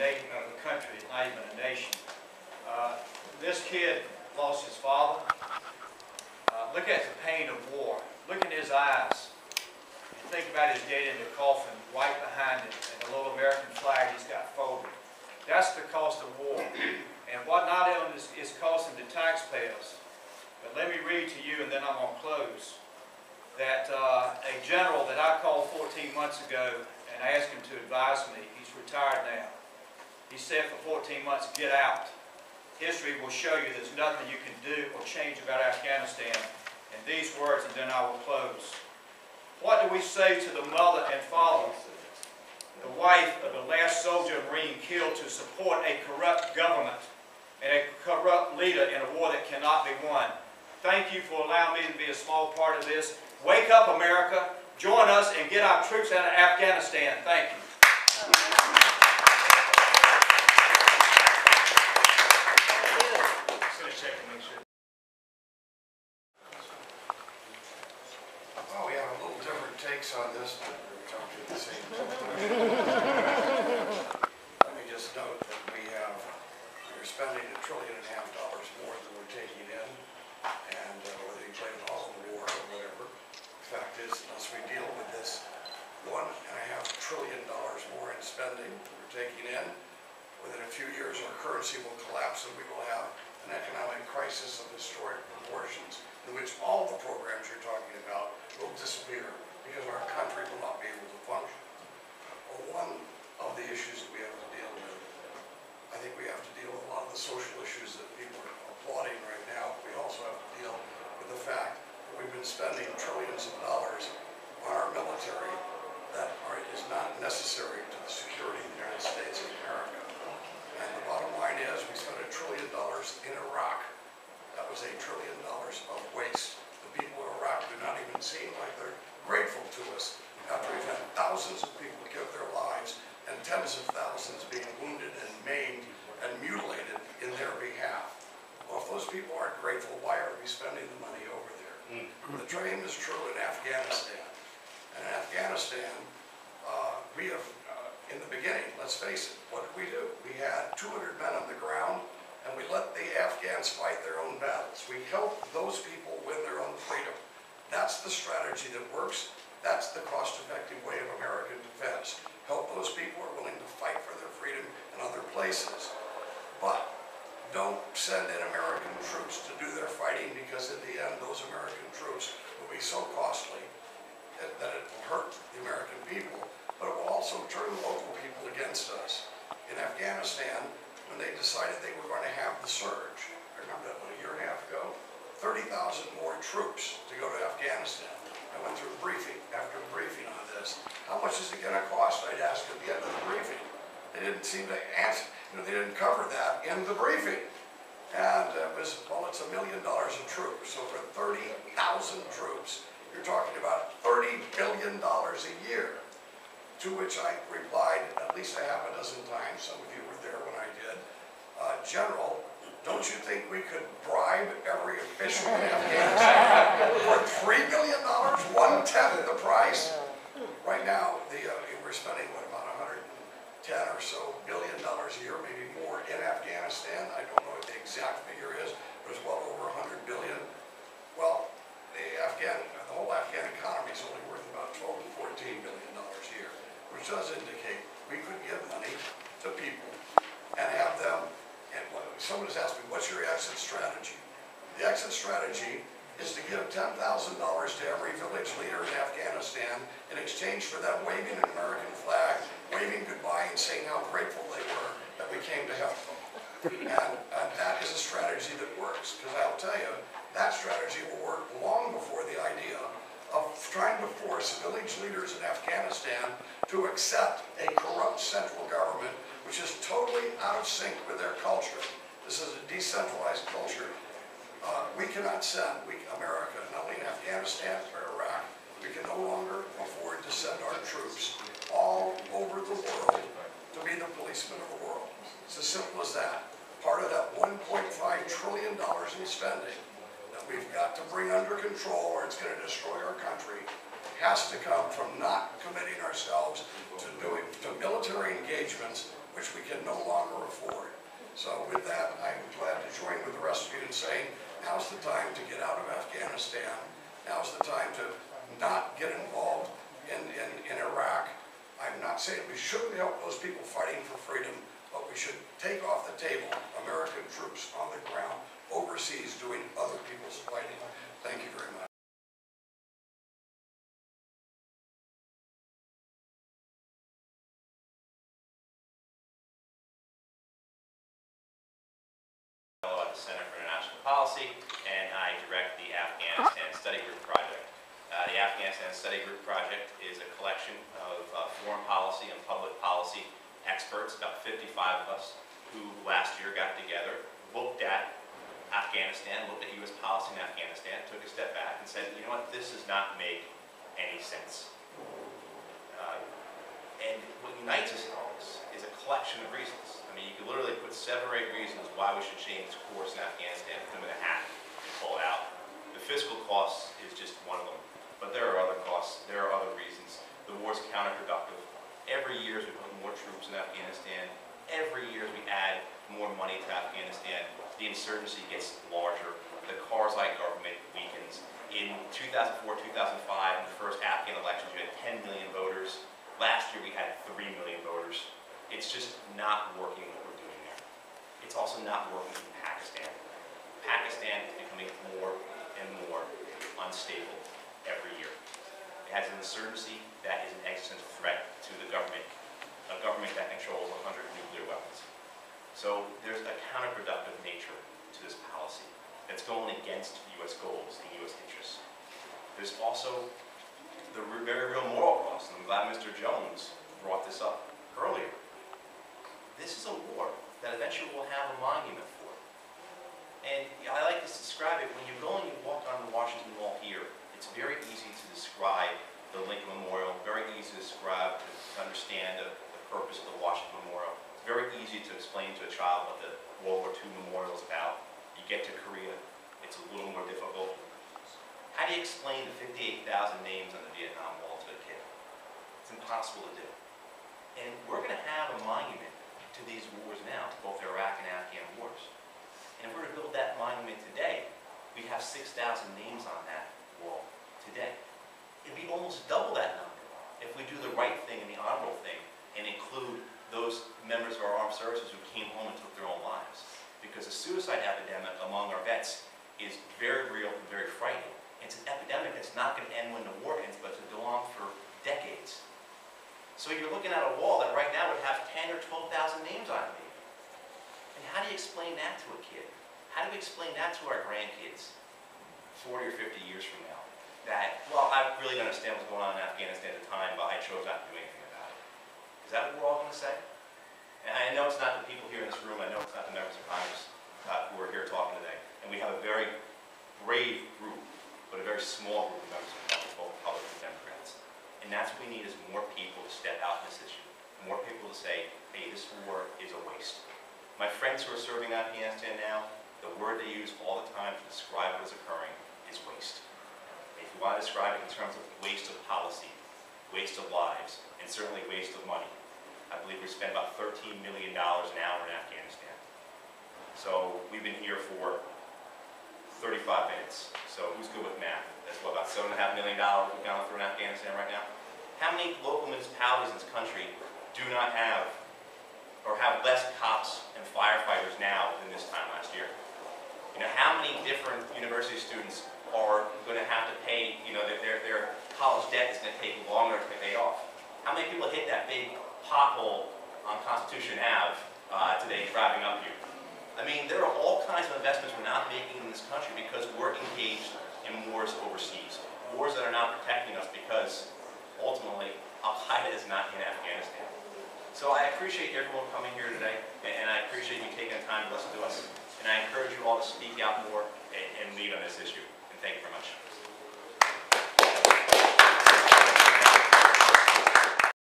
of a country, it's not even a nation. This kid lost his father. Look at the pain of war. Look in his eyes. And think about his dead in the coffin, right behind it, and the little American flag he's got folded. That's the cost of war. And what not only is costing the taxpayers, but let me read to you, and then I'm going to close, that a general that I called 14 months ago and asked him to advise me, he's retired now. He said for 14 months, get out. History will show you there's nothing you can do or change about Afghanistan. And these words, and then I will close. What do we say to the mother and father, the wife of the last soldier and Marine killed to support a corrupt government and a corrupt leader in a war that cannot be won? Thank you for allowing me to be a small part of this. Wake up, America. Join us and get our troops out of Afghanistan. Thank you. Well, we have a little different takes on this, but we're talking at the same time. Let me just note that we're spending $1.5 trillion more than we're taking in, and whether you blame it all on the war or whatever, the fact is, unless we deal with this $1.5 trillion more in spending that we're taking in, within a few years our currency will collapse and we will have an economic crisis of historic proportions in which all the programs you're talking about will disappear because our country will not be able to function. Well, one of the issues that we have to deal with, I think we have to deal with a lot of the social issues that people are applauding right now. We also have to deal with the fact that we've been spending trillions of dollars on our military that is not necessary to the security of the United States of America. And the bottom line is we spent $1 trillion in Iraq. That was $8 trillion of waste. The people of Iraq do not even seem like they're grateful to us after we've had thousands of people give their lives and tens of thousands being wounded and maimed and mutilated in their behalf. Well, if those people aren't grateful, why are we spending the money over there? The same is true in Afghanistan. And in Afghanistan, we have, in the beginning, let's face it, what did we do? We had 200 men on the ground, and we let the Afghans fight their own battles. We helped those people win their own freedom. That's the strategy that works. That's the cost-effective way of American defense. Help those people who are willing to fight for their freedom in other places. But don't send in American troops to do their fighting, because in the end, those American troops will be so costly that it will hurt the American people, but it will also turn local people against us. In Afghanistan, when they decided they were going to have the surge, I remember that a year and a half ago, 30,000 more troops to go to Afghanistan. I went through briefing after briefing on this. How much is it going to cost? I'd ask at the end of the briefing. They didn't seem to answer, they didn't cover that in the briefing. And it was, well, it's $1 million a troop. So for 30,000 troops, you're talking about $30 billion a year. To which I replied at least a half a dozen times, some of you were there when I did, General, don't you think we could bribe every official in Afghanistan for $3 billion, 1/10 the price? Right now, we're spending, what, about $110 or so billion a year, maybe more, in Afghanistan. I don't know what the exact figure is, but it's well over $100 billion. Well, the whole Afghan economy is only worth about $12 to $14 billion a year, which does indicate we could give money to people and have them. And someone has asked me, what's your exit strategy? The exit strategy is to give $10,000 to every village leader in Afghanistan in exchange for them waving an American flag, waving goodbye and saying how grateful they were that we came to help them. And that is a strategy that works, because I'll tell you, that strategy will work long before the idea of trying to force village leaders in Afghanistan to accept a corrupt central government which is totally out of sync with their culture. This is a decentralized culture. We cannot send, America, not only in Afghanistan or Iraq, we can no longer afford to send our troops all over the world to be the policemen of the world. It's as simple as that. Part of that $1.5 trillion in spending that we've got to bring under control or it's going to destroy our country has to come from not committing ourselves to military engagements which we can no now's the time to get out of Afghanistan. Now's the time to not get involved in Iraq. I'm not saying we shouldn't help those people fighting for freedom, but we should take off the table American troops on the ground overseas doing other people's fighting. Thank you very much. At the Center for International Policy, and I direct the Afghanistan Study Group Project. The Afghanistan Study Group Project is a collection of foreign policy and public policy experts, about 55 of us, who last year got together, looked at Afghanistan, looked at U.S. policy in Afghanistan, took a step back and said, you know what, this does not make any sense. And what unites us in all this is a collection of reasons. I mean, you could literally put 7 or 8 reasons why we should change course in Afghanistan, put them in a hat, and pull it out. The fiscal cost is just one of them, but there are other costs, there are other reasons. The war is counterproductive. Every year as we put more troops in Afghanistan, every year as we add more money to Afghanistan, the insurgency gets larger, the Karzai government weakens. In 2004, 2005, in the first Afghan elections, we had 10 million voters. Last year we had 3 million voters. It's just not working what we're doing there. It's also not working in Pakistan. Pakistan is becoming more and more unstable every year. It has an insurgency that is an existential threat to the government, a government that controls 100 nuclear weapons. So there's a counterproductive nature to this policy that's going against U.S. goals and U.S. interests. There's also the very real moral cost, and I'm glad Mr. Jones brought this up earlier. This is a war that eventually we'll have a monument for. And I like to describe it, when you go and you walk on the Washington Wall here, it's very easy to describe the Lincoln Memorial, very easy to describe, to understand the purpose of the Washington Memorial. It's very easy to explain to a child what the World War II Memorial is about. You get to Korea, it's a little more difficult. How do you explain the 58,000 names on the Vietnam Wall to a kid? It's impossible to do. And we're going to have a monument to these wars now, to both Iraq and Afghan wars. And if we were to build that monument today, we'd have 6,000 names on that wall today. It'd be almost double that number if we do the right thing and the honorable thing and include those members of our armed services who came home and took their own lives. Because the suicide epidemic among our vets is very real and very frightening. It's an epidemic that's not going to end when the war ends, but to go on for decades. So you're looking at a wall that right now would have 10 or 12,000 names on it, maybe. And how do you explain that to a kid? How do we explain that to our grandkids 40 or 50 years from now? That, well, I really don't understand what's going on in Afghanistan at the time, but I chose not to do anything about it. Is that what we're all going to say? And I know it's not the people here in this room, I know it's not the members of Congress who are here talking today. And we have a very brave group, but a very small group of members of Congress, both Republicans and Democrats. And that's what we need, is more people to step out in this issue. More people to say, hey, this war is a waste. My friends who are serving in Afghanistan now, the word they use all the time to describe what is occurring is waste. If you want to describe it in terms of waste of policy, waste of lives, and certainly waste of money, I believe we spend about $13 million an hour in Afghanistan. So we've been here for 35 minutes. So who's good with math? That's what, about $7.5 million we've gone through in Afghanistan right now? How many local municipalities in this country do not have, or have less cops and firefighters now than this time last year? You know, how many different university students are going to have to pay, you know, their college debt is going to take longer to pay off? How many people hit that big pothole on Constitution Ave today driving up here? I mean, there are all kinds of investments we're not making in this country because we're engaged in wars overseas. Wars that are not protecting us because, ultimately, Al-Qaeda is not in Afghanistan. So I appreciate everyone coming here today, and I appreciate you taking the time to listen to us. And I encourage you all to speak out more and lead on this issue. And thank you very much.